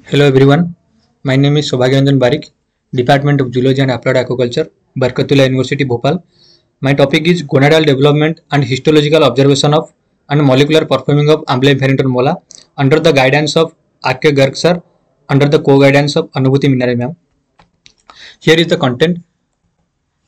Hello everyone, my name is Sobhagyanjan Barik, Department of Zoology and Applied Aquaculture, Barkatullah University, Bhopal. My topic is gonadal development and histological observation of and molecular performing of Amblyopharyngeton Farrington mola under the guidance of R.K. Garg sir, under the co-guidance of Anubhuti Minare ma'am. Here is the content.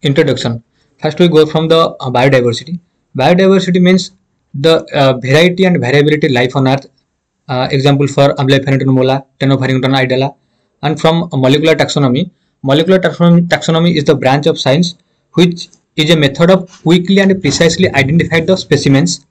Introduction. First we go from the biodiversity. Biodiversity means the variety and variability life on earth. Example for Amblyopharyngeton Farrington mola, Ctenopharyngeton idella. And from molecular taxonomy is the branch of science which is a method of quickly and precisely identify the specimens.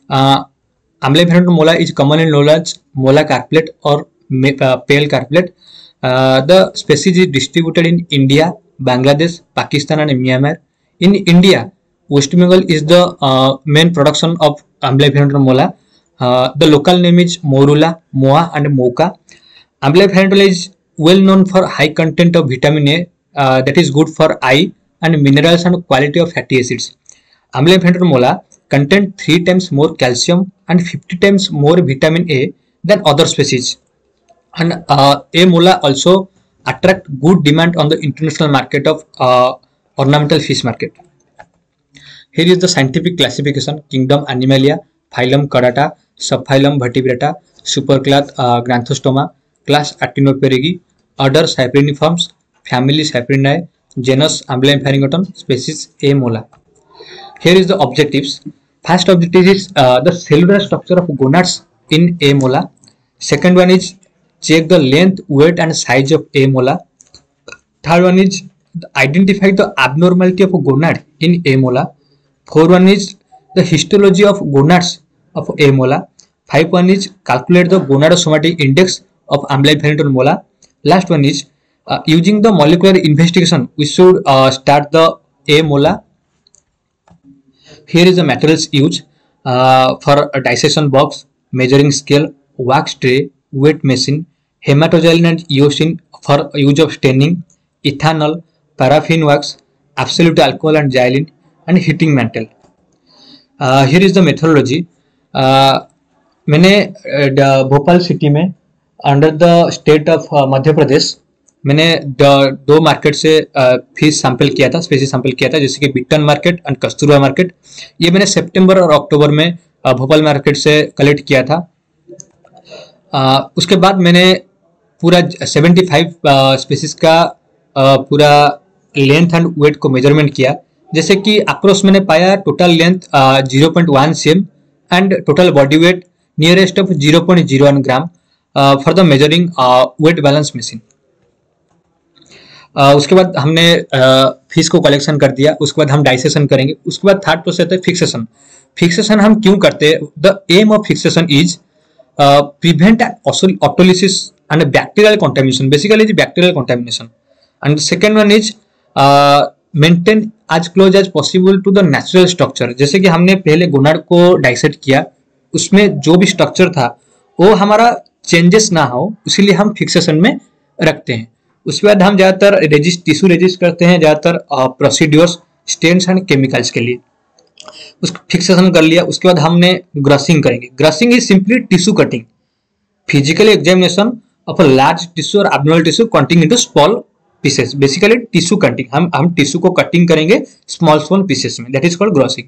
Amblyopharyngeton Farrington mola is commonly known as mola carplet or pale carplet. The species is distributed in India, Bangladesh, Pakistan and Myanmar. In India, West Bengal is the main production of Amblyopharyngeton Farrington mola. The local name is Morula, Moa and Mocha. Amblyopharyngeton Farrington is well known for high content of vitamin A that is good for eye and minerals and quality of fatty acids. Amblyopharyngeton Farrington mola contain 3 times more calcium and 50 times more vitamin A than other species. And A mola also attract good demand on the international market of ornamental fish market. Here is the scientific classification: Kingdom Animalia, Phylum Chordata, Subphylum Vertebrata, Superclass Granthostoma, Class Actinopterygii, Order Cypriniformes, Family Cyprinae, Genus Amblyopharyngeton Farrington, Species A mola. Here is the objectives. First objective is the cellular structure of gonads in A mola. Second one is check the length, weight and size of A mola. Third one is identify the abnormality of a gonad in A mola. Fourth one is the histology of gonads of A mola. Fifth one is calculate the gonadosomatic index of Amblyopharyngeton Farrington mola. Last one is using the molecular investigation we should start the A mola. Here is the materials used for a dissection box, measuring scale, wax tray, weight machine, hematoxylin and eosin for use of staining, ethanol, paraffin wax, absolute alcohol and xylene, and heating mantle. Here is the methodology. मैंने Bhopal city में under the state of Madhya Pradesh मैंने 2 market से fish sample किया था, species sample किया था, जैसे कि Bittan market and Kasturba market. ये मैंने सितंबर और अक्टूबर में भोपाल मार्केट से कलेक्ट किया था. उसके बाद मैंने पूरा 75 स्पेसीज का पूरा लेंथ एंड वेट को मेजरमेंट किया. जैसे कि अप्रोक्स मैंने पाया total length 0.1 cm and total body weight nearest of 0.01 gram for the measuring weight balance machine. उसके बाद हमने फिश को कलेक्शन कर दिया. उसके बाद हम डाइसेशन करेंगे. उसके बाद थर्ड प्रोसेस है फिक्सेशन. फिक्सेशन हम क्यों करते हैं? The aim of fixation is prevent autolysis and bacterial contamination, basically the bacterial contamination. And the second one is maintain as close as possible to the natural structure. जैसे कि हमने पहले gonad को dissect किया, उसमें जो भी स्ट्रक्चर था वो हमारा चेंजेस ना हो, इसीलिए हम फिक्सेशन में रखते हैं. उसके बाद हम ज्यादातर टिश्यू रेजिस्ट करते हैं, ज्यादातर प्रोसीड्योर्स, स्टेन्स एंड केमिकल्स के लिए. उसको फिक्सेशन कर लिया. उसके बाद हमने ग्रसिंग करेंगे. Grossing is simply tissue cutting, physical examination of a large tissue और abnormal tissue cutting into small pieces. Basically tissue cutting, हम टिश्यू को कटिंग करेंगे स्मॉल पीसेस में, दैट इज कॉल्ड ग्रसिंग.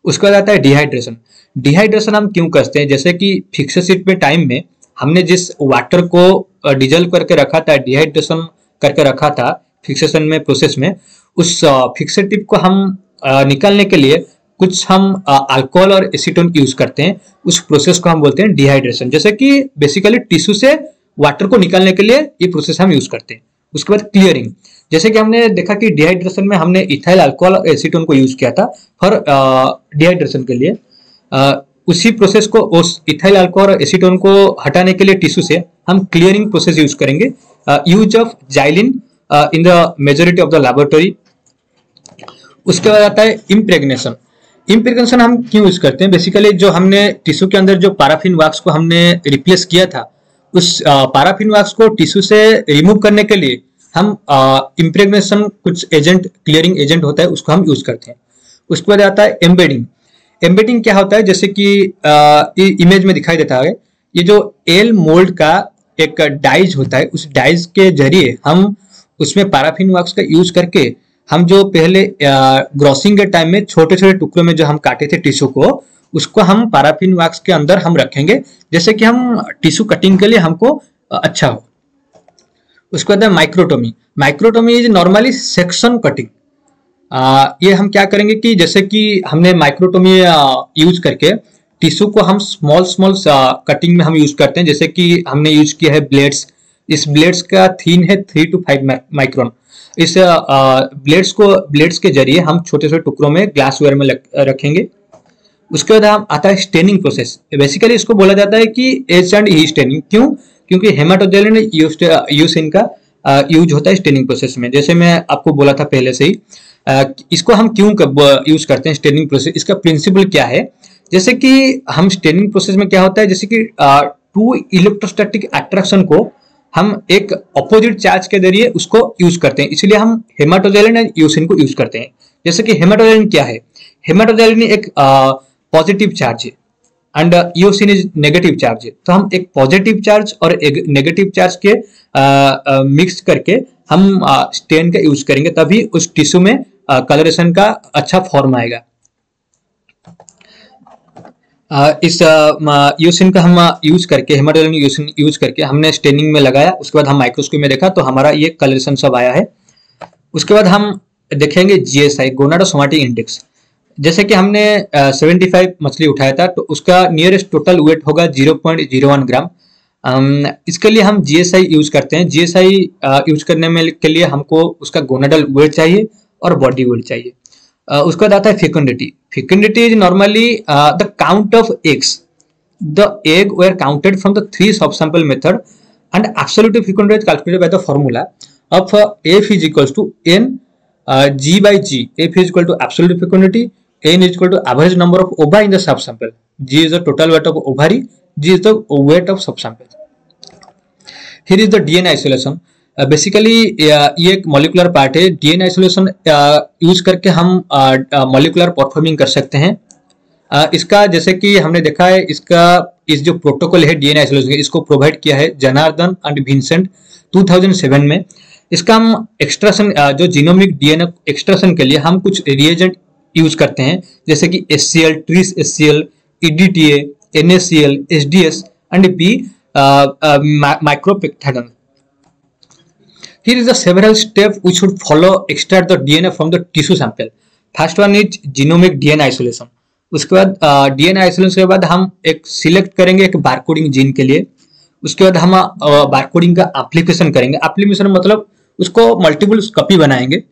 उसके बाद आता है डिहाइड्रेशन. डिहाइड्रेशन हम क्यों करते हैं? जैसे कि फिक्सेसिट में टाइम में हमने जिस वाटर को डिजल्व करके रखा था, डिहाइड्रेशन करके रखा था फिक्सेशन में प्रोसेस में, उस फिक्सेटिव को हम निकालने के लिए कुछ हम अल्कोहल और एसीटोन यूज करते हैं. उस प्रोसेस को हम बोलते हैं डिहाइड्रेशन. जैसे कि बेसिकली टिश्यू से वाटर को निकालने के लिए ये प्रोसेस हम यूज करते हैं. उसके बाद क्लियरिंग. जैसे कि हमने देखा कि डिहाइड्रेशन में हमने इथाइल अल्कोहल और एसीटोन को यूज किया था फॉर डिहाइड्रेशन के लिए. उसी प्रोसेस को, उस इथाइल अल्कोहल और एसीटोन को हटाने के लिए टिश्यू से हम क्लियरिंग प्रोसेस यूज करेंगे. Use of xylene in the majority of the laboratory. उसके बाद आता है इम्प्रेग्नेशन. इम्प्रेग्नेशन हम क्यों यूज करते हैं? बेसिकली जो हमने टिश्यू के अंदर जो पैराफिन वैक्स को हमने रिप्लेस किया था, उस पैराफिन वैक्स को टिश्यू से रिमूव करने के लिए हम इम्प्रेग्नेशन, कुछ एजेंट, क्लियरिंग एजेंट होता है, उसको हम यूज करते हैं. उसके बाद आता है एम्बेडिंग. एम्बेडिंग क्या होता है, जैसे कि इमेज में दिखाई देता है, ये जो एल मोल्ड का एक डाइज होता है, उस डाइज के जरिए हम उसमें पैराफिन वैक्स का यूज करके हम जो पहले ग्रॉसिंग के टाइम में छोटे छोटे टुकड़ों में जो हम काटे थे टिश्यू को, उसको हम पैराफिन वैक्स के अंदर हम रखेंगे, जैसे कि हम टिश्यू कटिंग के लिए हमको अच्छा हो। उसके बाद microtomy. Microtomy is normally section cutting. ये हम क्या करेंगे कि जैसे कि हमने माइक्रोटोमी यूज करके टिश्यू को हम स्मॉल स्मॉल कटिंग में हम यूज करते हैं, जैसे कि हमने यूज किया है ब्लेड्स। इस ब्लेड्स का थीन है 3 to 5 माइक्रोन। इस ब्लेड्स के जरिए हम छोटे छोटे टुकड़ों में ग्लासवेयर में रखेंगे। उसके बाद हम आता है स्टेनिंग प्रोसेस। बेसिकली इसको बोला जाता है कि H&E स्टेनिंग। क्यों? क्योंकि हेमाटोजेलिन यूसिन का यूज होता है स्टेनिंग प्रोसेस में। जैसे मैं आपको बोला था पहले से ही, इसको हम क्यों यूज करते हैं स्टेनिंग प्रोसेस, इसका प्रिंसिपल क्या है। जैसे कि हम स्टेनिंग प्रोसेस में क्या होता है, जैसे कि टू इलेक्ट्रोस्टैटिक अट्रैक्शन को हम एक अपोजिट चार्ज के जरिए उसको यूज करते हैं, इसलिए हम हेमाटोजेलिन एंड यूसिन को यूज करते हैं। जैसे कि हेमाटोजेलिन क्या है, हेमाटोजेलिन एक पॉजिटिव चार्ज है and eosin is negative charge है। तो हम एक पॉजिटिव चार्ज और एक नेगेटिव चार्ज के मिक्स करके हम स्टेन का यूज करेंगे, तभी उस टिश्यू में कलरेशन का अच्छा फॉर्म आएगा। इस यूसिन का हम यूज करके, हेमाटोजेलिन यूसिन यूज करके हमने स्टेनिंग में लगाया। उसके बाद हम माइक्रोस्कोप में देखा तो हमारा ये कलरेशन सब आया है। उसके बाद हम देखेंगे GSI, गोनाडोसोमैटिक इंडेक्स। जैसे कि हमने 75 मछली उठाया था, तो उसका नियरेस्ट टोटल वेट होगा 0.01 ग्राम। इसके लिए हम GSI यूज करते हैं। GSI यूज करने में के लिए हमको उसका गोनाडल वेट चाहिए और बॉडी वेट चाहिए। उसके बाद आता है fecundity. Fecundity is normally the count of eggs. The egg were counted from the 3 subsample method and absolute fecundity is calculated by the formula of F is equals to N G by G. F is equal to absolute fecundity, N is equal to average number of ova in the subsample. G is the total weight of ovary, G is the weight of subsample. Here is the DNA isolation. Basically ये एक molecular part है। DNA isolation use करके हम molecular performing कर सकते हैं। इसका जैसे कि हमने देखा है, इस जो प्रोटोकॉल है DNA आइसोलेशन, इसको प्रोवाइड किया है जनार्दन एंड विंसेंट 2007 में। इसका हम एक्सट्रैक्शन, जो जीनोमिक DNA एक्सट्रैक्शन के लिए हम कुछ रिएजेंट यूज करते हैं, जैसे कि HCl, trees HCl, EDTA, NaCl, SDS and P माइक्रोपेप्टाइडन। Here is the several steps we should follow extract the DNA from the tissue sample. First one is genomic DNA isolation. उसके बाद DNA isolation के बाद हम एक select करेंगे एक barcoding gene के लिए। उसके बाद हम बारकोडिंग का एप्लीकेशन करेंगे। एप्लीकेशन मतलब उसको मल्टीपल कॉपी बनाएंगे।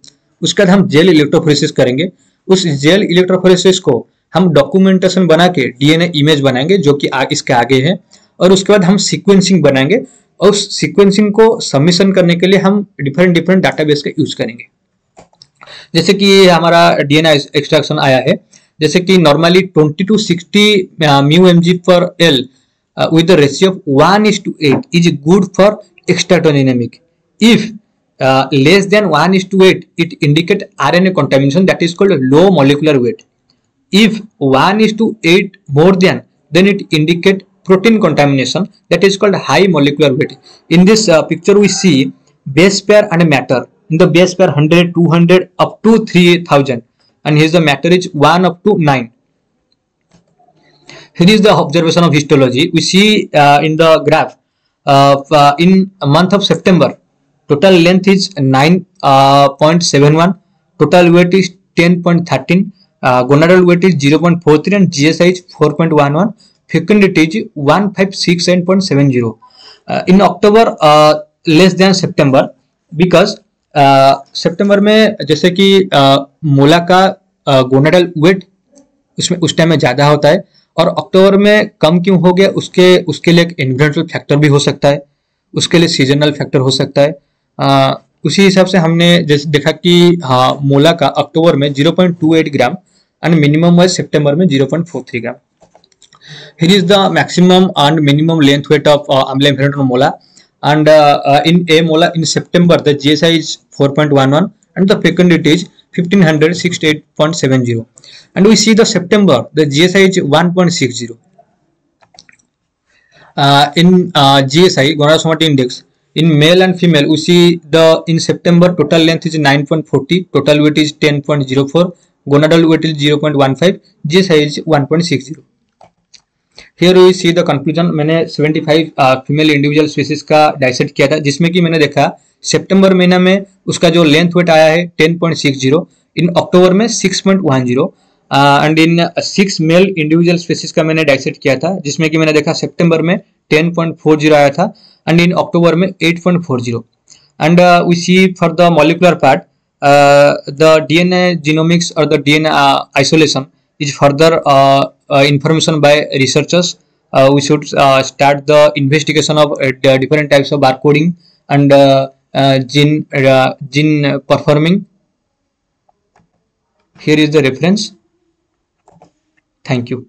उसके बाद हम जेल इलेक्ट्रोफोरेसिस करेंगे। उस जेल इलेक्ट्रोफोरेसिस को हम डॉक्यूमेंटेशन बना के DNA इमेज बनाएंगे, जो कि इसके आगे है। और उसके बाद हम सीक्वेंसिंग बनाएंगे और उस सीक्वेंसिंग को सबमिशन करने के लिए हम डिफरेंट डाटाबेस का यूज करेंगे। जैसे कि ये हमारा DNA एक्सट्रैक्शन आया है, जैसे कि normally 20 to 60 μmg/L with the ratio of 1:8 is good for extractogenic. If less than 1:8, it indicate RNA contamination, that is called low molecular weight. If 1:8 more than, then it indicate protein contamination, that is called high molecular weight. In this picture we see base pair and matter. In the base pair 100, 200 up to 3000, and here the matter is 1 up to 9. Here is the observation of histology. We see in the graph in a month of September, total length is 9.71, total weight is 10.13, gonadal weight is 0.43 and GSI is 4.11. Fecundity is 1567.70. In October less than September, because सितंबर में जैसे कि मोला का gonadal wait उसमें उस time में ज्यादा होता है और अक्टूबर में कम क्यों हो गया, उसके लिए एक एनवायरमेंटल फैक्टर भी हो सकता है, उसके लिए सीजनल फैक्टर हो सकता है। उसी हिसाब से हमने जैसे देखा कि हाँ मोला का अक्टूबर में 0.28 ग्राम एंड मिनिमम है सितंबर में 0.43 ग्राम। Here is the maximum and minimum length weight of amla inferior mola, and in A mola in September the GSI is 4.11 and the fecundity is 1568.70. And we see the September, the GSI is 1.60. In GSI, gonadal somatic index, in male and female, we see the in September total length is 9.40, total weight is 10.04, gonadal weight is 0.15, GSI is 1.60. Here we see the conclusion. मैंने 75 female individual species का dissect किया था, जिसमें कि मैंने देखा सितंबर महीना में उसका जो लेंथ वेट आया है 10.60, इन अक्टूबर में 6.10, and in 6 male individual species का मैंने डाइसेक्ट किया था, जिसमें कि मैंने देखा सितंबर में 10.40 आया था एंड इन अक्टूबर में 8.40. And we see for the molecular part the DNA genomics or the DNA isolation is further information by researchers. We should start the investigation of different types of barcoding and gene performing. Here is the reference. Thank you.